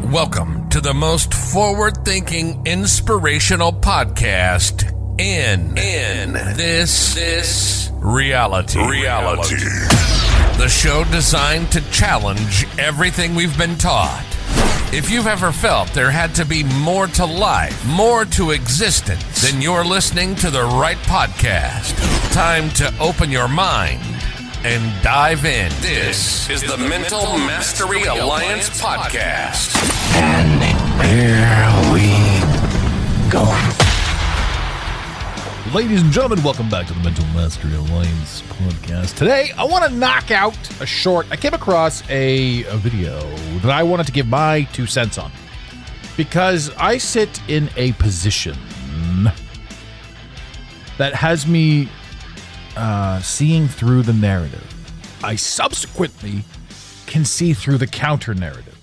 Welcome to the most forward-thinking, inspirational podcast in this reality. The show designed to challenge everything we've been taught. If you've ever felt there had to be more to life, more to existence, then you're listening to the right podcast. Time to open your mind and dive in. This is the Mental Mastery Alliance podcast. And here we go. Ladies and gentlemen, welcome back to the Mental Mastery Alliance podcast. Today, I want to knock out a short. I came across a video that I wanted to give my 2 cents on because I sit in a position that has me seeing through the narrative. I subsequently can see through the counter narrative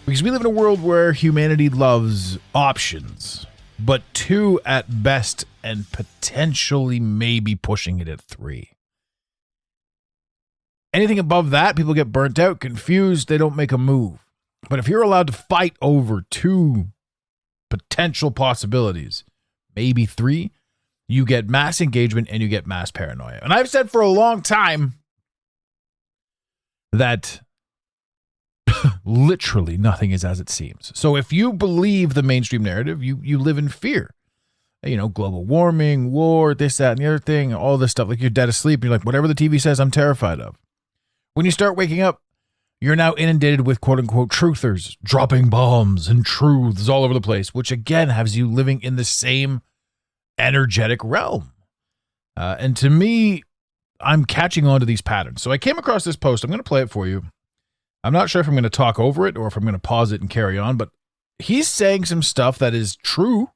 because we live in a world where humanity loves options, but 2 at best and potentially maybe pushing it at 3. Anything above that, people get burnt out, confused, they don't make a move. But if you're allowed to fight over 2 potential possibilities, maybe 3, you get mass engagement and you get mass paranoia. And I've said for a long time that literally nothing is as it seems. So if you believe the mainstream narrative, you live in fear. You know, global warming, war, this, that, and the other thing, all this stuff. Like you're dead asleep. You're like, whatever the TV says, I'm terrified of. When you start waking up, you're now inundated with quote unquote truthers, dropping bombs and truths all over the place, which again has you living in the same energetic realm. And to me, I'm catching on to these patterns. So I came across this post. I'm going to play it for you. I'm not sure if I'm going to talk over it or if I'm going to pause it and carry on, but he's saying some stuff that is true.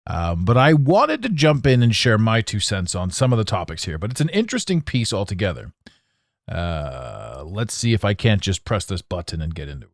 But I wanted to jump in and share my 2 cents on some of the topics here, but it's an interesting piece altogether. Let's see if I can't just press this button and get into it.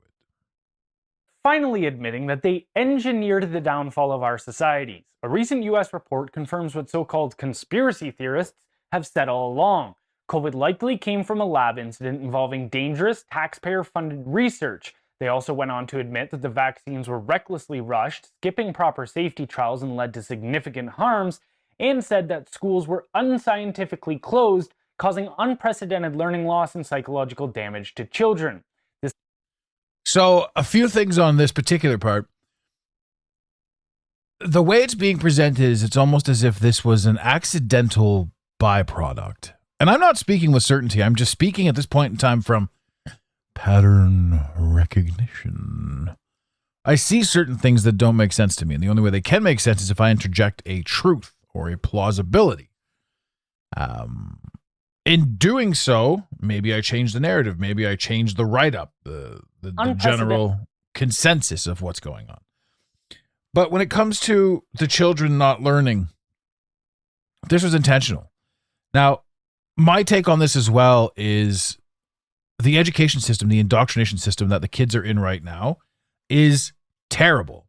Finally admitting that they engineered the downfall of our societies. A recent US report confirms what so-called conspiracy theorists have said all along. COVID likely came from a lab incident involving dangerous, taxpayer-funded research. They also went on to admit that the vaccines were recklessly rushed, skipping proper safety trials and led to significant harms, and said that schools were unscientifically closed, causing unprecedented learning loss and psychological damage to children. So a few things on this particular part. The way it's being presented is it's almost as if this was an accidental byproduct. And I'm not speaking with certainty. I'm just speaking at this point in time from pattern recognition. I see certain things that don't make sense to me. And the only way they can make sense is if I interject a truth or a plausibility. In doing so, maybe I change the narrative. Maybe I change the write-up, the general consensus of what's going on. But when it comes to the children not learning, this was intentional. Now, my take on this as well is the education system, the indoctrination system that the kids are in right now is terrible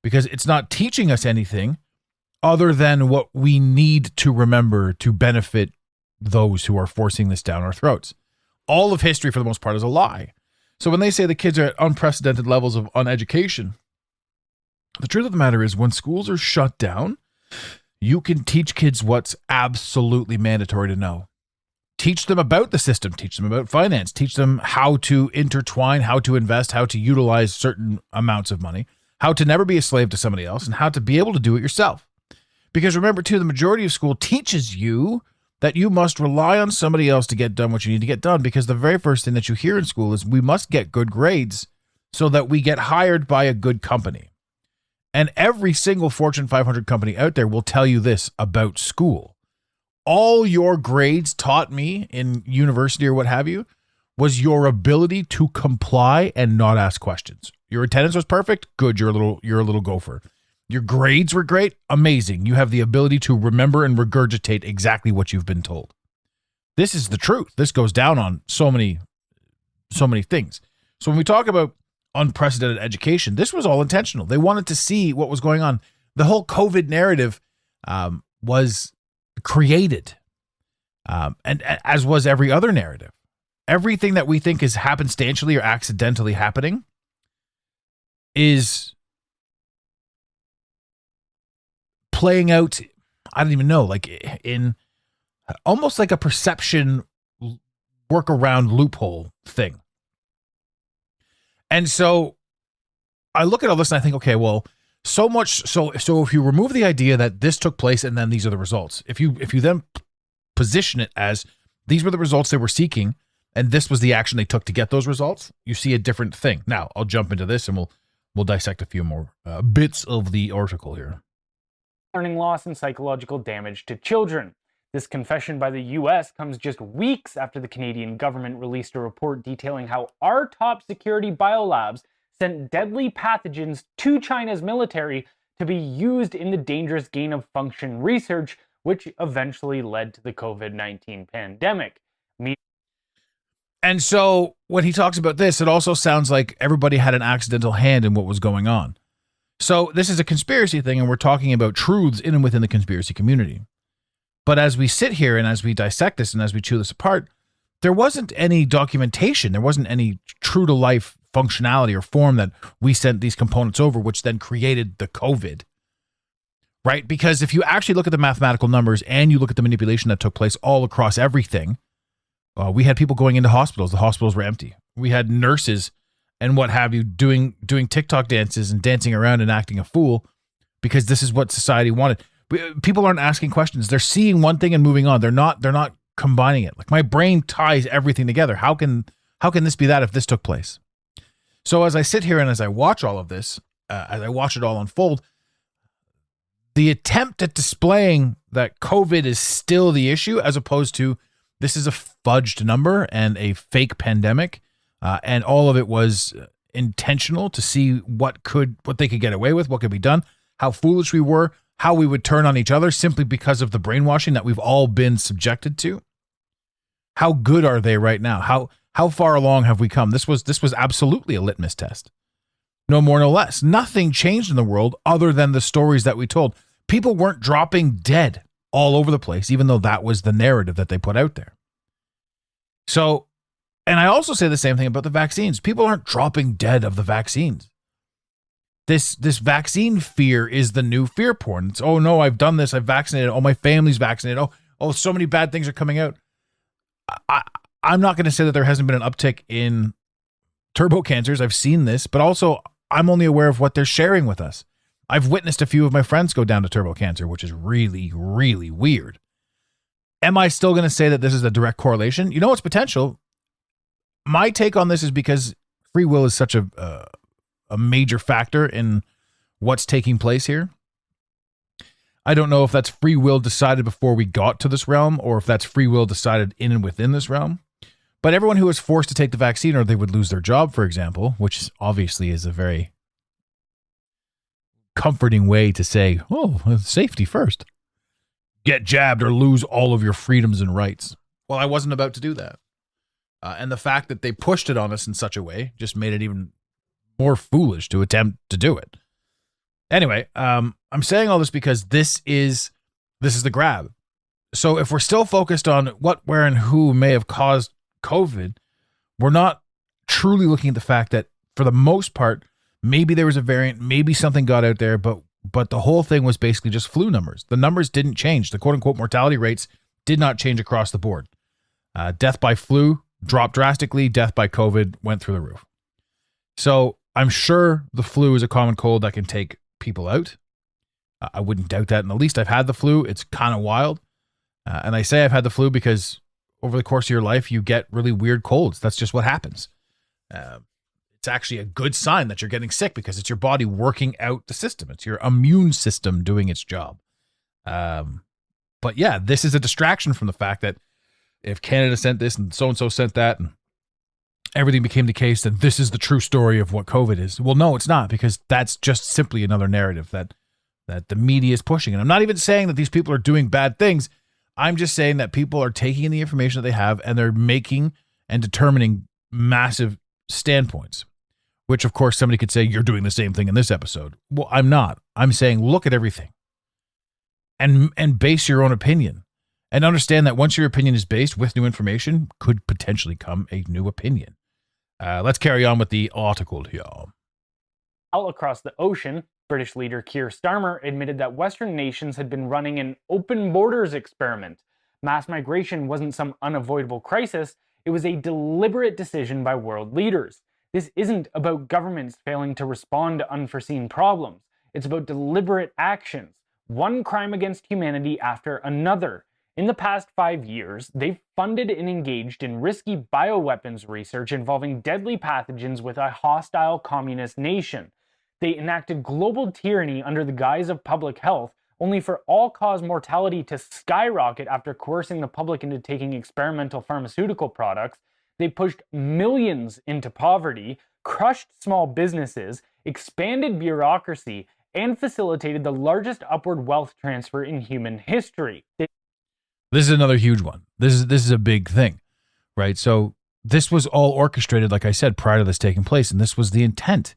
because it's not teaching us anything other than what we need to remember to benefit those who are forcing this down our throats. All of history, for the most part, is a lie. So when they say the kids are at unprecedented levels of uneducation, the truth of the matter is when schools are shut down, you can teach kids what's absolutely mandatory to know. Teach them about the system, teach them about finance, teach them how to intertwine, how to invest, how to utilize certain amounts of money, how to never be a slave to somebody else, and how to be able to do it yourself. Because remember, too, the majority of school teaches you that you must rely on somebody else to get done what you need to get done, because the very first thing that you hear in school is we must get good grades so that we get hired by a good company. And every single Fortune 500 company out there will tell you this about school. All your grades taught me in university or what have you was your ability to comply and not ask questions. Your attendance was perfect. Good. You're a little gopher. Your grades were great. Amazing. You have the ability to remember and regurgitate exactly what you've been told. This is the truth. This goes down on so many things. So when we talk about unprecedented education, this was all intentional. They wanted to see what was going on. The whole COVID narrative was created, and as was every other narrative. Everything that we think is happenstantially or accidentally happening is playing out, I don't even know, like in almost like a perception workaround loophole thing. And so I look at all this and I think, okay, well, so if you remove the idea that this took place and then these are the results, if you then position it as these were the results they were seeking and this was the action they took to get those results, you see a different thing. Now, I'll jump into this and we'll dissect a few more bits of the article here. Learning loss and psychological damage to children. This confession by the US comes just weeks after the Canadian government released a report detailing how our top security biolabs sent deadly pathogens to China's military to be used in the dangerous gain-of-function research, which eventually led to the COVID-19 pandemic. And so when he talks about this, it also sounds like everybody had an accidental hand in what was going on. So this is a conspiracy thing, and we're talking about truths in and within the conspiracy community. But as we sit here and as we dissect this and as we chew this apart, there wasn't any documentation. There wasn't any true-to-life functionality or form that we sent these components over, which then created the COVID. Right? Because if you actually look at the mathematical numbers and you look at the manipulation that took place all across everything, we had people going into hospitals. The hospitals were empty. We had nurses and what have you doing TikTok dances and dancing around and acting a fool because this is what society wanted. People aren't asking questions. They're seeing one thing and moving on. They're not combining it. Like my brain ties everything together. How can this be that if this took place? So as I sit here and as I watch all of this, as I watch it all unfold, the attempt at displaying that COVID is still the issue as opposed to this is a fudged number and a fake pandemic, and all of it was intentional to see what they could get away with, what could be done, how foolish we were, how we would turn on each other simply because of the brainwashing that we've all been subjected to. How good are they right now? How far along have we come? This was absolutely a litmus test. No more, no less. Nothing changed in the world other than the stories that we told. People weren't dropping dead all over the place, even though that was the narrative that they put out there. So, and I also say the same thing about the vaccines. People aren't dropping dead of the vaccines. This vaccine fear is the new fear porn. It's, oh no, I've done this. I've vaccinated. Oh, my family's vaccinated. Oh, so many bad things are coming out. I'm not going to say that there hasn't been an uptick in turbo cancers. I've seen this, but also I'm only aware of what they're sharing with us. I've witnessed a few of my friends go down to turbo cancer, which is really, really weird. Am I still going to say that this is a direct correlation? You know, it's potential. My take on this is because free will is such a major factor in what's taking place here. I don't know if that's free will decided before we got to this realm or if that's free will decided in and within this realm. But everyone who was forced to take the vaccine or they would lose their job, for example, which obviously is a very comforting way to say, oh, safety first. Get jabbed or lose all of your freedoms and rights. Well, I wasn't about to do that. And the fact that they pushed it on us in such a way just made it even more foolish to attempt to do it. Anyway, I'm saying all this because this is the grab. So if we're still focused on what, where, and who may have caused COVID, we're not truly looking at the fact that for the most part, maybe there was a variant, maybe something got out there, but the whole thing was basically just flu numbers. The numbers didn't change. The quote-unquote mortality rates did not change across the board. Death by flu dropped drastically. Death by COVID went through the roof. So I'm sure the flu is a common cold that can take people out. I wouldn't doubt that in the least. I've had the flu. It's kind of wild. And I say I've had the flu because over the course of your life, you get really weird colds. That's just what happens. It's actually a good sign that you're getting sick because it's your body working out the system. It's your immune system doing its job. But yeah, this is a distraction from the fact that if Canada sent this and so-and-so sent that and everything became the case, then this is the true story of what COVID is. Well, no, it's not, because that's just simply another narrative that the media is pushing. And I'm not even saying that these people are doing bad things. I'm just saying that people are taking in the information that they have and they're making and determining massive standpoints, which of course somebody could say, you're doing the same thing in this episode. Well, I'm not. I'm saying, look at everything and base your own opinion and understand that once your opinion is based with new information, could potentially come a new opinion. Let's carry on with the article here. Out across the ocean, British leader Keir Starmer admitted that Western nations had been running an open borders experiment. Mass migration wasn't some unavoidable crisis, it was a deliberate decision by world leaders. This isn't about governments failing to respond to unforeseen problems. It's about deliberate actions, one crime against humanity after another. In the past 5 years, they've funded and engaged in risky bioweapons research involving deadly pathogens with a hostile communist nation. They enacted global tyranny under the guise of public health, only for all-cause mortality to skyrocket after coercing the public into taking experimental pharmaceutical products. They pushed millions into poverty, crushed small businesses, expanded bureaucracy, and facilitated the largest upward wealth transfer in human history. This is another huge one. This is a big thing, right? So this was all orchestrated, like I said, prior to this taking place, and this was the intent.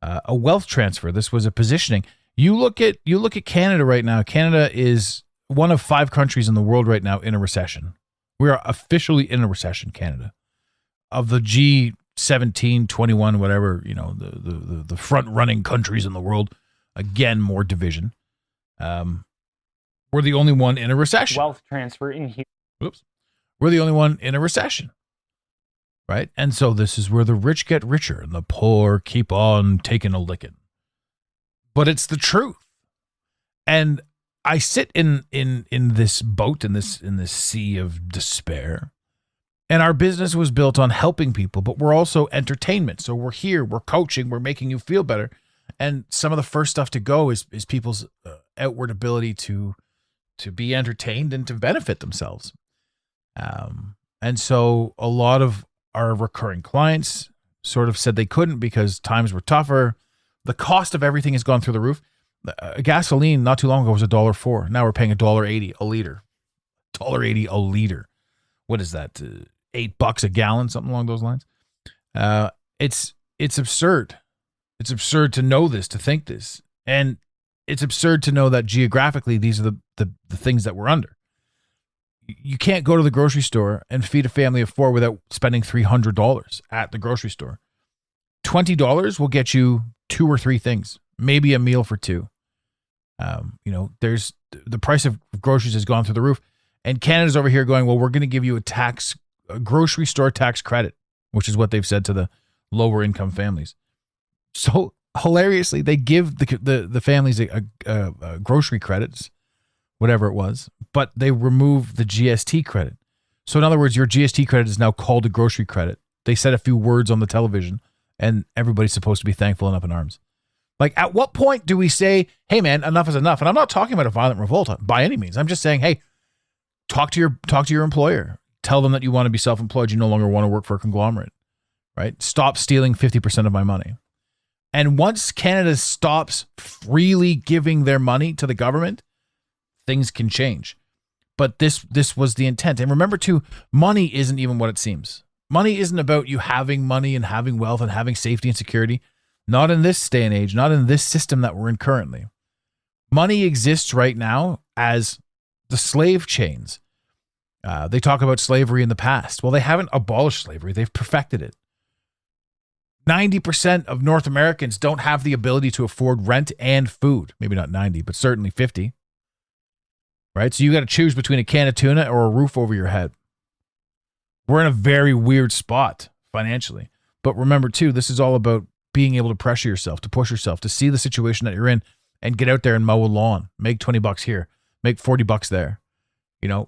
A wealth transfer. This was a positioning. You look at Canada right now. Canada is one of 5 countries in the world right now in a recession. We are officially in a recession, Canada. Of the G17, 21, whatever, the front-running countries in the world, again, more division. We're the only one in a recession. Wealth transfer in here. Oops. We're the only one in a recession. Right? And so this is where the rich get richer and the poor keep on taking a licking. But it's the truth. And I sit in this boat, in this sea of despair. And our business was built on helping people, but we're also entertainment. So we're here, we're coaching, we're making you feel better. And some of the first stuff to go is people's outward ability to be entertained and to benefit themselves. And so a lot of our recurring clients sort of said they couldn't because times were tougher. The cost of everything has gone through the roof. Gasoline not too long ago was $1.04. Now we're paying $1.80 a liter. $1.80 a liter. What is that? $8 a gallon, something along those lines. It's absurd. It's absurd to know this, to think this. And it's absurd to know that geographically these are the things that we're under. You can't go to the grocery store and feed a family of 4 without spending $300 at the grocery store. $20 will get you 2 or 3 things, maybe a meal for 2. There's the price of groceries has gone through the roof, and Canada's over here going, well, we're going to give you a grocery store tax credit, which is what they've said to the lower income families. So hilariously, they give the families a grocery credits, whatever it was, but they remove the GST credit. So in other words, your GST credit is now called a grocery credit. They said a few words on the television and everybody's supposed to be thankful and up in arms. Like, at what point do we say, hey man, enough is enough? And I'm not talking about a violent revolt by any means. I'm just saying, hey, talk to your employer. Tell them that you want to be self-employed. You no longer want to work for a conglomerate, right? Stop stealing 50% of my money. And once Canada stops freely giving their money to the government, things can change. But this was the intent. And remember too, money isn't even what it seems. Money isn't about you having money and having wealth and having safety and security. Not in this day and age, not in this system that we're in currently. Money exists right now as the slave chains. They talk about slavery in the past. Well, they haven't abolished slavery. They've perfected it. 90% of North Americans don't have the ability to afford rent and food. Maybe not 90, but certainly 50. Right? So you got to choose between a can of tuna or a roof over your head. We're in a very weird spot financially. But remember too, this is all about being able to pressure yourself, to push yourself, to see the situation that you're in and get out there and mow a lawn, make $20 here, make $40 there.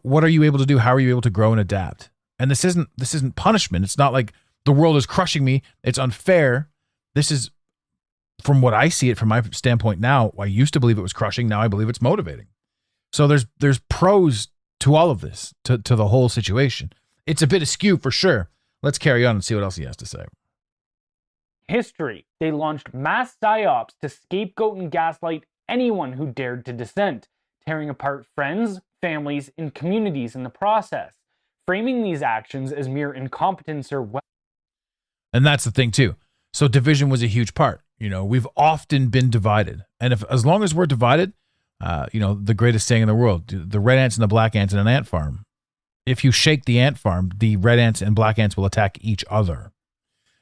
What are you able to do? How are you able to grow and adapt? And this isn't punishment. It's not like the world is crushing me. It's unfair. This is, from what I see it from my standpoint now, I used to believe it was crushing. Now I believe it's motivating. So there's pros to all of this, to the whole situation. It's a bit askew for sure. Let's carry on and see what else he has to say. History. They launched mass psyops to scapegoat and gaslight anyone who dared to dissent, tearing apart friends, families, and communities in the process, framing these actions as mere incompetence or And that's the thing too. So division was a huge part. We've often been divided. And as long as we're divided, the greatest saying in the world, the red ants and the black ants in an ant farm. If you shake the ant farm, the red ants and black ants will attack each other.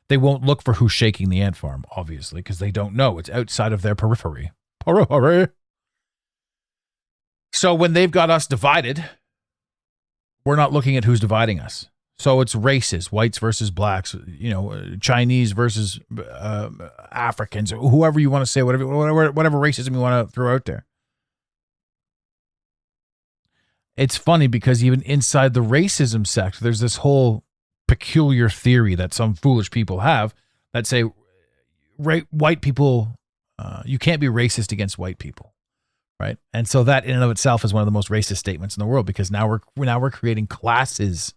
They won't look for who's shaking the ant farm, obviously, because they don't know. It's outside of their periphery. So when they've got us divided, we're not looking at who's dividing us. So it's races, whites versus blacks, Chinese versus Africans, whoever you want to say, whatever racism you want to throw out there. It's funny because even inside the racism sect, there's this whole peculiar theory that some foolish people have that say white people, you can't be racist against white people, right? And so that in and of itself is one of the most racist statements in the world, because now we're creating classes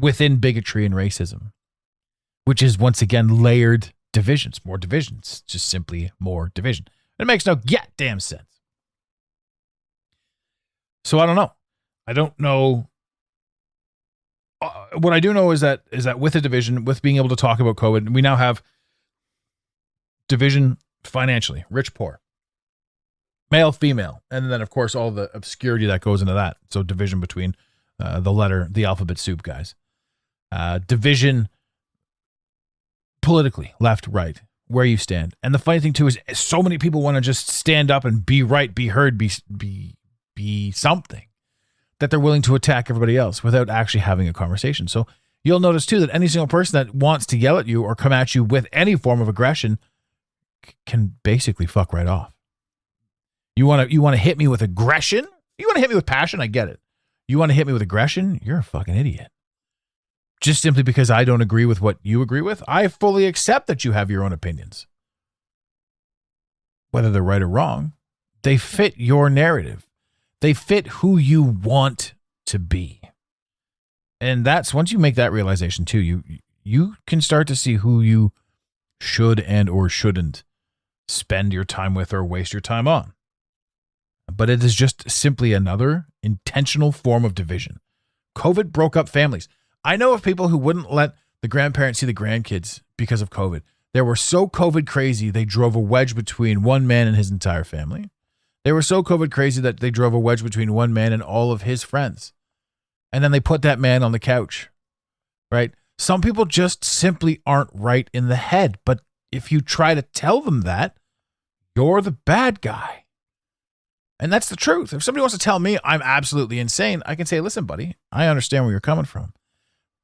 within bigotry and racism, which is once again layered divisions, more divisions, just simply more division. It makes no goddamn sense. So I don't know. I don't know. What I do know is that with a division, with being able to talk about COVID, we now have division financially, rich, poor, male, female, and then of course all the obscurity that goes into that. So division between the alphabet soup guys, division politically, left, right, where you stand. And the funny thing too is so many people want to just stand up and be right, be heard, be something, that they're willing to attack everybody else without actually having a conversation. So you'll notice too that any single person that wants to yell at you or come at you with any form of aggression can basically fuck right off. You want to hit me with aggression? You want to hit me with passion? I get it. You want to hit me with aggression? You're a fucking idiot. Just simply because I don't agree with what you agree with, I fully accept that you have your own opinions. Whether they're right or wrong, they fit your narrative. They fit who you want to be. And that's, once you make that realization too, you can start to see who you should and or shouldn't spend your time with or waste your time on. But it is just simply another intentional form of division. COVID broke up families. I know of people who wouldn't let the grandparents see the grandkids because of COVID. They were so COVID crazy, they drove a wedge between one man and his entire family. They were so COVID crazy that they drove a wedge between one man and all of his friends. And then they put that man on the couch, right? Some people just simply aren't right in the head. But if you try to tell them that, you're the bad guy. And that's the truth. If somebody wants to tell me I'm absolutely insane, I can say, listen, buddy, I understand where you're coming from.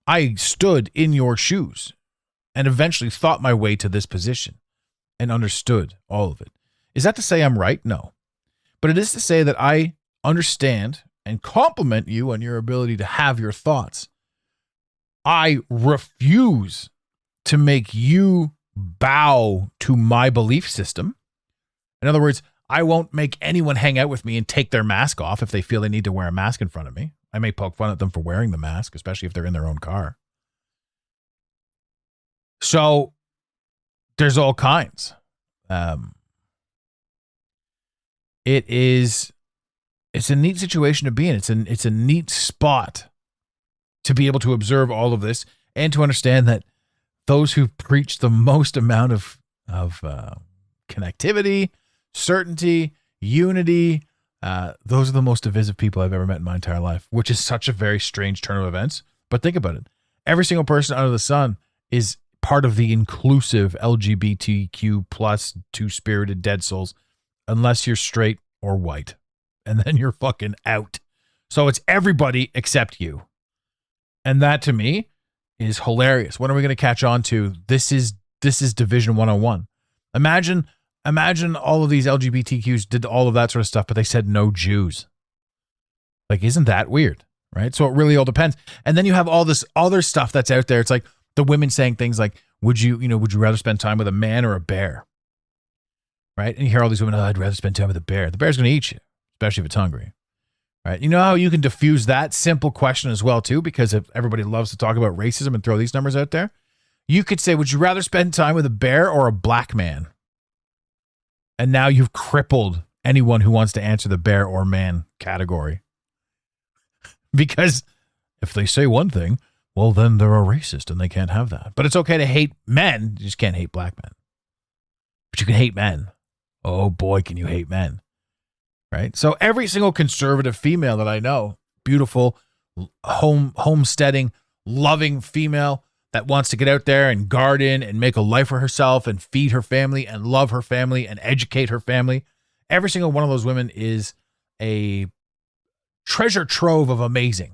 I stood in your shoes and eventually thought my way to this position and understood all of it. Is that to say I'm right? No. But it is to say that I understand and compliment you on your ability to have your thoughts. I refuse to make you bow to my belief system. In other words, I won't make anyone hang out with me and take their mask off if they feel they need to wear a mask in front of me. I may poke fun at them for wearing the mask, especially if they're in their own car. So there's all kinds. It's a neat situation to be in. It's a neat spot to be able to observe all of this and to understand that those who preach the most amount of connectivity, certainty, unity, those are the most divisive people I've ever met in my entire life, which is such a very strange turn of events. But think about it. Every single person under the sun is part of the inclusive LGBTQ plus two-spirited dead souls, unless you're straight or white. And then you're fucking out. So it's everybody except you. And that to me is hilarious. When are we going to catch on to this is Division 101? Imagine all of these LGBTQs did all of that sort of stuff, but they said no Jews. Like, isn't that weird? Right? So it really all depends. And then you have all this other stuff that's out there. It's like the women saying things like, would you rather spend time with a man or a bear? Right? And you hear all these women, I'd rather spend time with a bear. The bear's going to eat you, especially if it's hungry. Right? You know how you can diffuse that simple question as well, too, because if everybody loves to talk about racism and throw these numbers out there. You could say, would you rather spend time with a bear or a black man? And now you've crippled anyone who wants to answer the bear or man category. Because if they say one thing, well, then they're a racist and they can't have that. But it's okay to hate men. You just can't hate black men. But you can hate men. Oh boy, can you hate men. Right? So every single conservative female that I know, beautiful, homesteading, loving female, that wants to get out there and garden and make a life for herself and feed her family and love her family and educate her family. Every single one of those women is a treasure trove of amazing.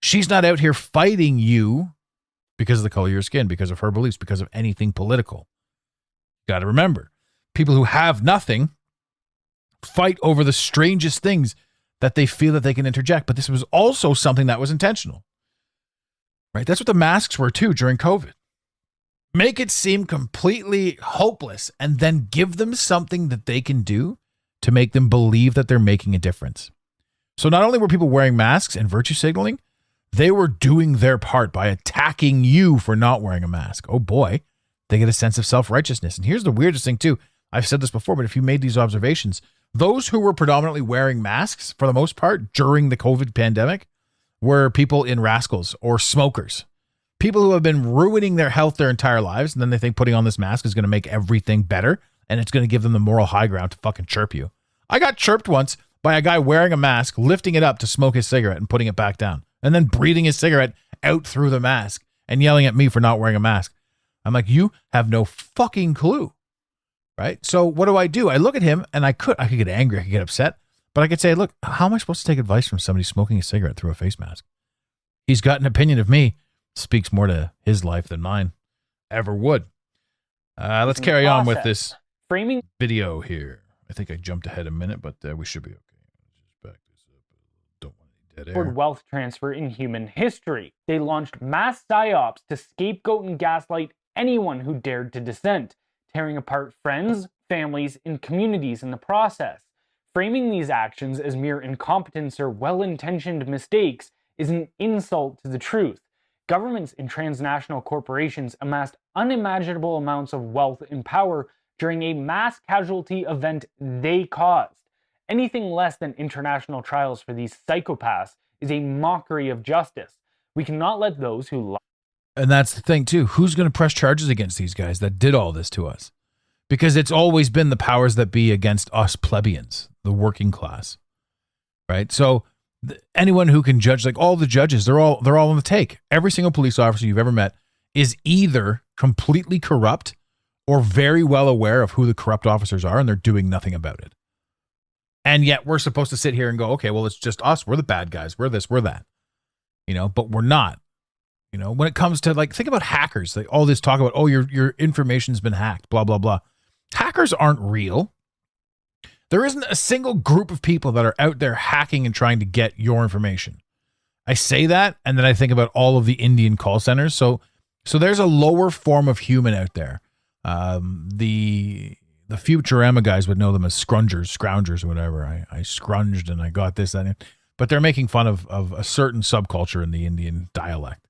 She's not out here fighting you because of the color of your skin, because of her beliefs, because of anything political. Got to remember, people who have nothing fight over the strangest things that they feel that they can interject. But this was also something that was intentional, right? That's what the masks were too during COVID. Make it seem completely hopeless and then give them something that they can do to make them believe that they're making a difference. So not only were people wearing masks and virtue signaling, they were doing their part by attacking you for not wearing a mask. Oh boy, they get a sense of self-righteousness. And here's the weirdest thing too. I've said this before, but if you made these observations, those who were predominantly wearing masks for the most part during the COVID pandemic were people in rascals or smokers. People who have been ruining their health their entire lives, and then they think putting on this mask is going to make everything better, and it's going to give them the moral high ground to fucking chirp you. I got chirped once by a guy wearing a mask, lifting it up to smoke his cigarette and putting it back down, and then breathing his cigarette out through the mask and yelling at me for not wearing a mask. I'm like, you have no fucking clue. Right? So what do? I look at him and I could get angry. I could get upset, but I could say, look, how am I supposed to take advice from somebody smoking a cigarette through a face mask? He's got an opinion of me. Speaks more to his life than mine ever would. Let's carry on with this framing video here. I think I jumped ahead a minute, but we should be okay. Just back this up. Don't want any dead air. toward wealth transfer in human history. They launched mass psyops to scapegoat and gaslight anyone who dared to dissent, tearing apart friends, families, and communities in the process. Framing these actions as mere incompetence or well-intentioned mistakes is an insult to the truth. Governments and transnational corporations amassed unimaginable amounts of wealth and power during a mass casualty event they caused. Anything less than international trials for these psychopaths is a mockery of justice. We cannot let those who lie. And that's the thing too. Who's going to press charges against these guys that did all this to us? Because it's always been the powers that be against us plebeians, the working class, right? So anyone who can judge, like all the judges, they're all on the take. Every single police officer you've ever met is either completely corrupt or very well aware of who the corrupt officers are, and they're doing nothing about it. And yet we're supposed to sit here and go, okay, well, it's just us. We're the bad guys. We're this, we're that, but we're not. When it comes to, like, think about hackers, like all this talk about, oh, your information's been hacked, blah, blah, blah. Hackers aren't real. There isn't a single group of people that are out there hacking and trying to get your information. I say that, and then I think about all of the Indian call centers. So there's a lower form of human out there. The Futurama guys would know them as scroungers, or whatever. I scrounged and I got this, that, but they're making fun of a certain subculture in the Indian dialect.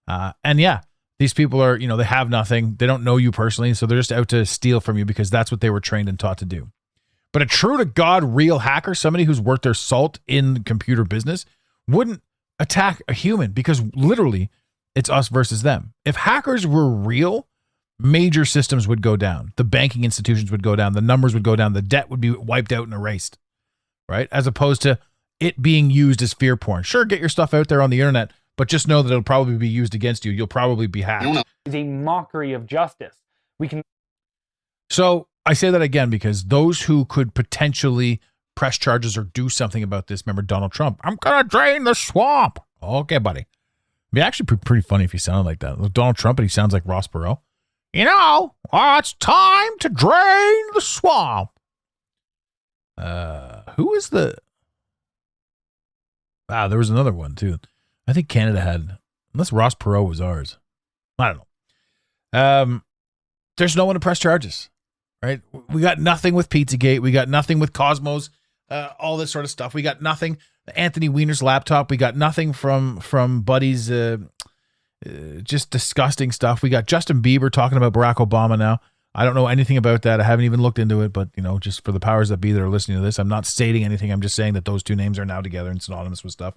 And yeah, these people are, they have nothing. They don't know you personally. So they're just out to steal from you because that's what they were trained and taught to do. But a true to God, real hacker, somebody who's worth their salt in computer business, wouldn't attack a human because literally it's us versus them. If hackers were real, major systems would go down. The banking institutions would go down. The numbers would go down. The debt would be wiped out and erased, right? As opposed to it being used as fear porn. Sure, get your stuff out there on the internet, but just know that it'll probably be used against you. You'll probably be hacked. Is a mockery of justice. So I say that again because those who could potentially press charges or do something about this, remember Donald Trump, I'm going to drain the swamp. Okay, buddy. It'd be actually pretty funny if he sounded like that. Donald Trump, and he sounds like Ross Perot. It's time to drain the swamp. Who is the... there was another one too. I think Canada had, unless Ross Perot was ours. I don't know. There's no one to press charges, right? We got nothing with Pizzagate. We got nothing with Cosmos, all this sort of stuff. We got nothing. Anthony Weiner's laptop. We got nothing from Buddy's just disgusting stuff. We got Justin Bieber talking about Barack Obama now. I don't know anything about that. I haven't even looked into it, but just for the powers that be that are listening to this, I'm not stating anything. I'm just saying that those two names are now together and synonymous with stuff.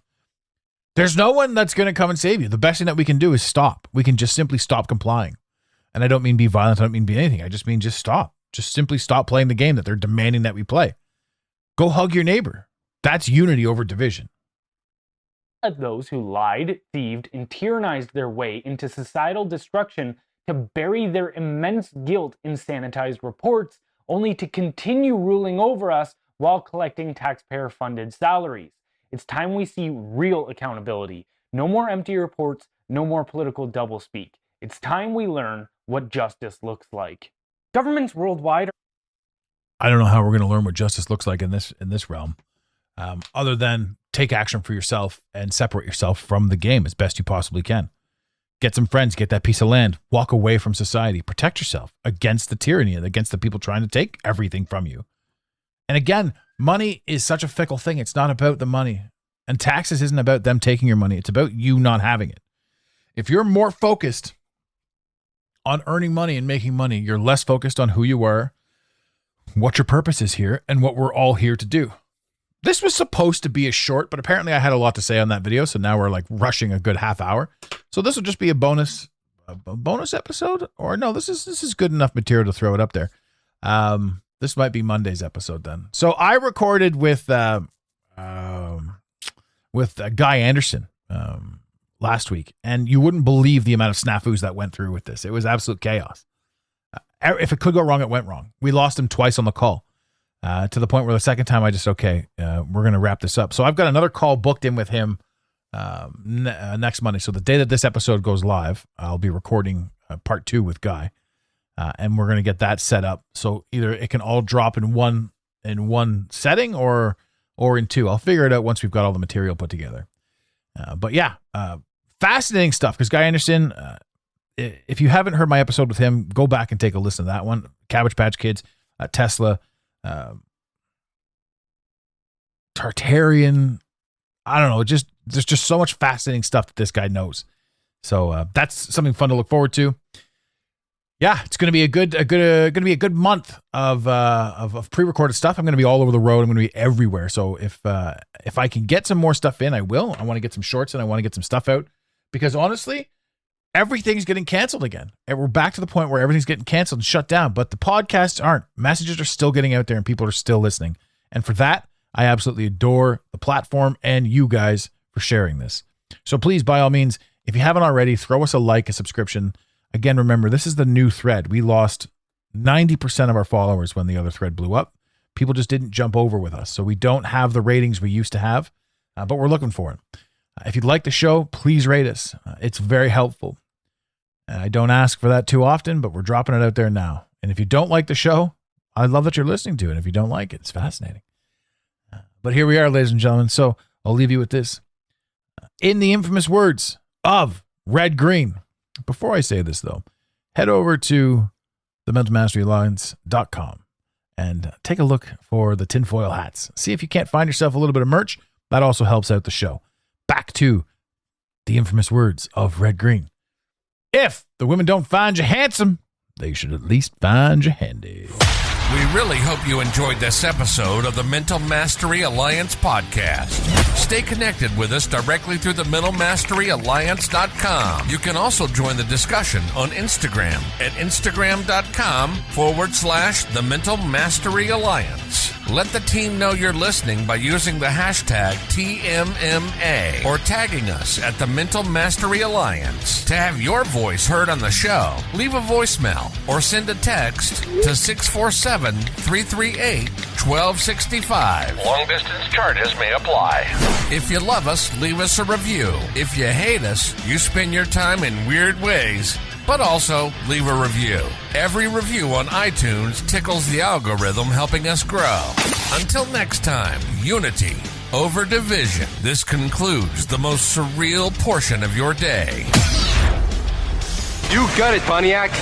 There's no one that's going to come and save you. The best thing that we can do is stop. We can just simply stop complying. And I don't mean be violent. I don't mean be anything. I just mean just stop. Just simply stop playing the game that they're demanding that we play. Go hug your neighbor. That's unity over division. Let those who lied, thieved, and tyrannized their way into societal destruction to bury their immense guilt in sanitized reports, only to continue ruling over us while collecting taxpayer-funded salaries. It's time we see real accountability. No more empty reports, no more political doublespeak. It's time we learn what justice looks like. Governments worldwide are... I don't know how we're going to learn what justice looks like in this realm, other than take action for yourself and separate yourself from the game as best you possibly can. Get some friends, get that piece of land, walk away from society, protect yourself against the tyranny and against the people trying to take everything from you. And again, money is such a fickle thing. It's not about the money. And taxes isn't about them taking your money. It's about you not having it. If you're more focused on earning money and making money, you're less focused on who you are, what your purpose is here, and what we're all here to do. This was supposed to be a short, but apparently I had a lot to say on that video, so now we're like rushing a good half hour. So this will just be a bonus episode, or no, this is good enough material to throw it up there. This might be Monday's episode then. So I recorded with Guy Anderson last week, and you wouldn't believe the amount of snafus that went through with this. It was absolute chaos. If it could go wrong, it went wrong. We lost him twice on the call. To the point where the second time I just, we're going to wrap this up. So I've got another call booked in with him next Monday. So the day that this episode goes live, I'll be recording part 2 with Guy. And we're going to get that set up. So either it can all drop in one setting or in 2. I'll figure it out once we've got all the material put together. But yeah, fascinating stuff. Because Guy Anderson, if you haven't heard my episode with him, go back and take a listen to that one. Cabbage Patch Kids, Tesla, Tartarian, I don't know, there's just so much fascinating stuff that this guy knows. So that's something fun to look forward to. Yeah, it's going to be a good month of pre-recorded stuff. I'm going to be all over the road. I'm going to be everywhere. So if I can get some more stuff in, I will. I want to get some shorts and I want to get some stuff out because honestly, everything's getting canceled again. And we're back to the point where everything's getting canceled and shut down, but the podcasts aren't. Messages are still getting out there and people are still listening. And for that, I absolutely adore the platform and you guys for sharing this. So please, by all means, if you haven't already, throw us a like, a subscription. Again, remember, this is the new thread. We lost 90% of our followers when the other thread blew up. People just didn't jump over with us. So we don't have the ratings we used to have, but we're looking for it. If you'd like the show, please rate us. It's very helpful. I don't ask for that too often, but we're dropping it out there now. And if you don't like the show, I love that you're listening to it. If you don't like it, it's fascinating. But here we are, ladies and gentlemen. So I'll leave you with this. In the infamous words of Red Green. Before I say this, though, head over to thementalmasteryalliance.com and take a look for the tinfoil hats. See if you can't find yourself a little bit of merch. That also helps out the show. Back to the infamous words of Red Green. If the women don't find you handsome, they should at least find you handy. We really hope you enjoyed this episode of the Mental Mastery Alliance podcast. Stay connected with us directly through the mentalmasteryalliance.com. You can also join the discussion on Instagram at instagram.com/the Mental Mastery Alliance. Let the team know you're listening by using the hashtag TMMA or tagging us at the Mental Mastery Alliance. To have your voice heard on the show, leave a voicemail or send a text to 647-338-1265. Long distance charges may apply. If you love us, leave us a review. If you hate us, you spend your time in weird ways. But also, leave a review. Every review on iTunes tickles the algorithm, helping us grow. Until next time, unity over division. This concludes the most surreal portion of your day. You got it, Pontiac.